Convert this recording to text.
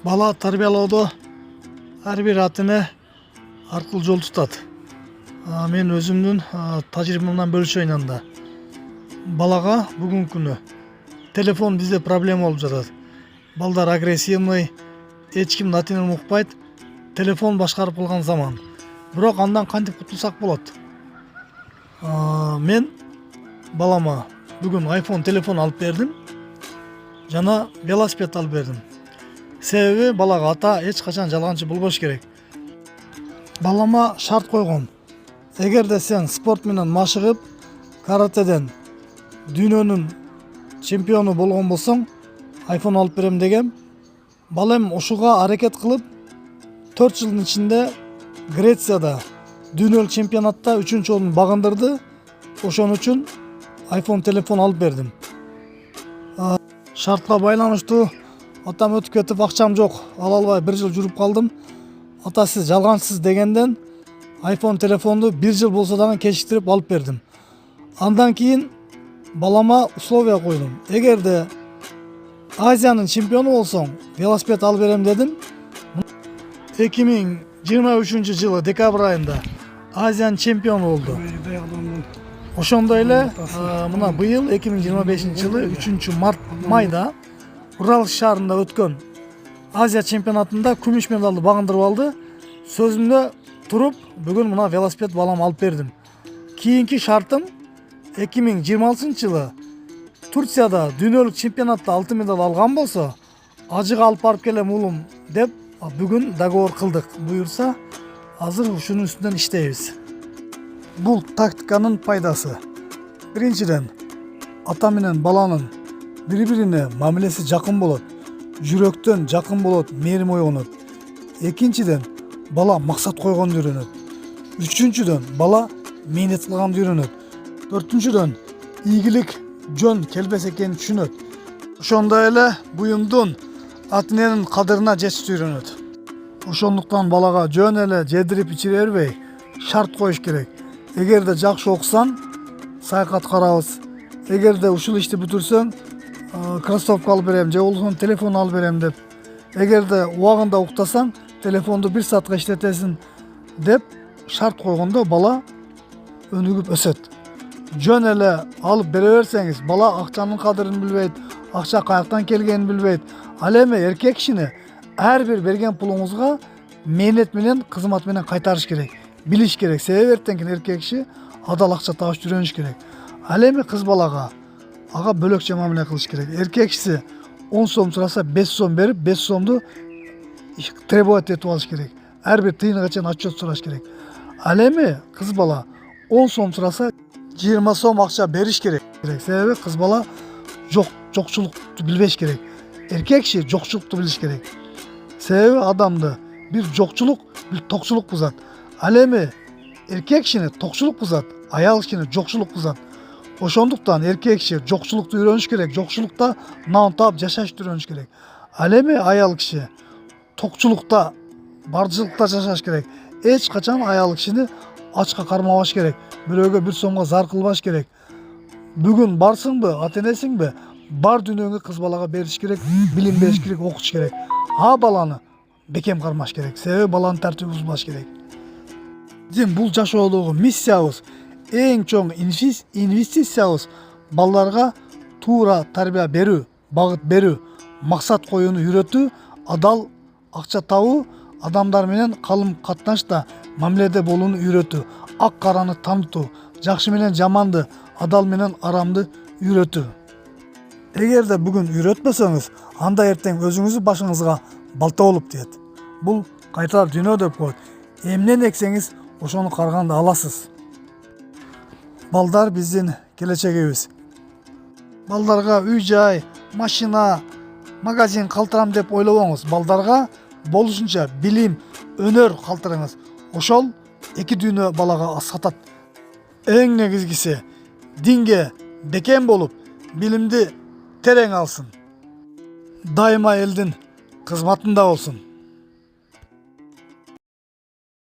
Бала тарбиялоодо ар бир ата эне ар кыл жол тутат. Мен өзүмдүн тажрыйбамдан бөлүшөйүн анда. Балага бүгүнкү күнү телефон бизде проблема болуп жатат. Балдар агрессивный, эч кимди ата энем укпайт, телефон башкарып калган заман. Бирок андан кантип кутулсак болот? Мен балама бүгүн iPhone телефон алып бердим жана велосипед алып бердим. Себеби балага ата эч качан жалганчы болбош керек. Балама шарт койгом. Эгерде сен спорт менен машыгып, каратеден дүйнөнүн чемпиону болгон болсоң, iPhone алып берем дегем. Балам ушуга аракет кылып, 4 жылдын ичинде Грецияда дүйнөлүк чемпионатта 3-орунду багындырды. Ошон үчүн iPhone телефон алып бердим. Шартка байланыштуу атам өтүп кетип, акчам жок, ала албай 1 жыл жүрүп калдым. Ата сиз жалганчысыз дегенден iPhone телефонду 1 жыл болсо дагы кечиктирип алып бердим. Андан кийин балама условия койдум. Эгерде Азиянын чемпиону болсоң, велосипед алып берем дедим. 2023 жылы декабрь айында Азиянын чемпиону болду. Ошондой эле мына быйыл 2025 жылы 3 майда Уральск шаарында өткөн Азия чемпионатында күмүш медалды багындырып алды. Сөзүмдө туруп, бүгүн мына велосипед балама алып бердим. Кийинки шартым 2026 жылы Турцияда дүйнөлүк чемпионатта алтын медаль алган болсо, ажыга алып барып келем уулум деп бүгүн договор кылдык. Буюрса, азыр ушунун үстүнөн иштейбиз. Бул тактиканын пайдасы. Биринчиден, ата менен баланын бири-бирине мамилеси жакын болот. Жүрөктөн жакын болот, мээрим ойгонот. Экинчиден, бала максат койгонду үйрөнөт. Үчүнчүдөн, бала мээнет кылганды үйрөнөт. Төртүнчүдөн, ийгилик жөн келбес экенин түшүнөт. Ошондой эле буюмдун ата эненин кадырына жетишти үйрөнөт. Ошондуктан балага жөн эле жедирип ичире бербей, шарт коюш керек. Эгерде жакшы окусаң, саякат карабыз. Эгерде ушул ишти бүтүрсөң, кроссовка алып берем, же болбосо телефон алып берем деп. Эгерде убагында уктасаң, телефонду 1 саатка иштетесиң деп шарт койгондо бала өнүгүп өсөт. Жөн эле алып бере берсеңиз, бала акчанын кадырын билбейт, акча каяктан келгенин билбейт. Ал эми эркек кишини ар бир берген пулуңузга мээнет менен, кызмат менен кайтарыш керек. Билиш керек. Себеби эртеңки эркек киши адал акча табышты үйрөнүш керек. Ал эми кыз балага ага бөлөкчө мамиле кылыш керек. Эркек киши 10 сом сураса 5 сом берип, 5 сомду требовать этип алыш керек. Ар бир тыйынга чейин отчет сураш керек. Ал эми кыз бала 10 сом сураса 20 сом акча бериш керек. Себеби кыз бала жокчулукту билбеш керек. Эркек киши жокчулукту билиш керек. Себеби адамды бир жокчулук, бир токчулук бузат. Ал эми эркек кишини токчулук бузат, аял кишини жокчулук бузат. Ошондуктан эркек киши жокчулукту үйрөнүш керек, жокчулукта нан таап жашашты үйрөнүш керек. Ал эми аял киши токчулукта, бардыжылыкта жашаш керек. Эч качан аял кишини ачка кармабаш керек. Бирөөгө 1 сомго зар кылбаш керек. Бүгүн барсыңбы, ата энесиңби, бар дүйнөңдү кыз балага бериш керек, билим бериш керек, окутуш керек. Баланы бекем кармаш керек. Себеби баланын тартибин бузбаш керек. Бул жашоодогу миссиябыз, эң чоң инвестициябыз балдарга туура тарбия берүү, багыт берүү, максат коюуну үйрөтүү, адал акча табуу, адамдар менен калым катнашта мамиледе болууну үйрөтүү, ак караны таанытуу, жакшы менен жаманды, адал менен арамды үйрөтүү. Эгерде бүгүн үйрөтпөсөңүз, анда эртең өзүңүздүн башыңызга балта болуп тиет. Бул кайталар дүйнө деп коет. Эмнени эксеңиз, ошону карганды аласыз. Балдар биздин келечегибиз. Балдарга үй-жай, машина, магазин калтырам деп ойлобоңуз. Балдарга болушунча билим, өнөр калтырыңыз. Ошол эки дүйнө балага сатат. Эң негизгиси динге бекем болуп, билимди терең алсын. Дайыма элдин кызматында болсун.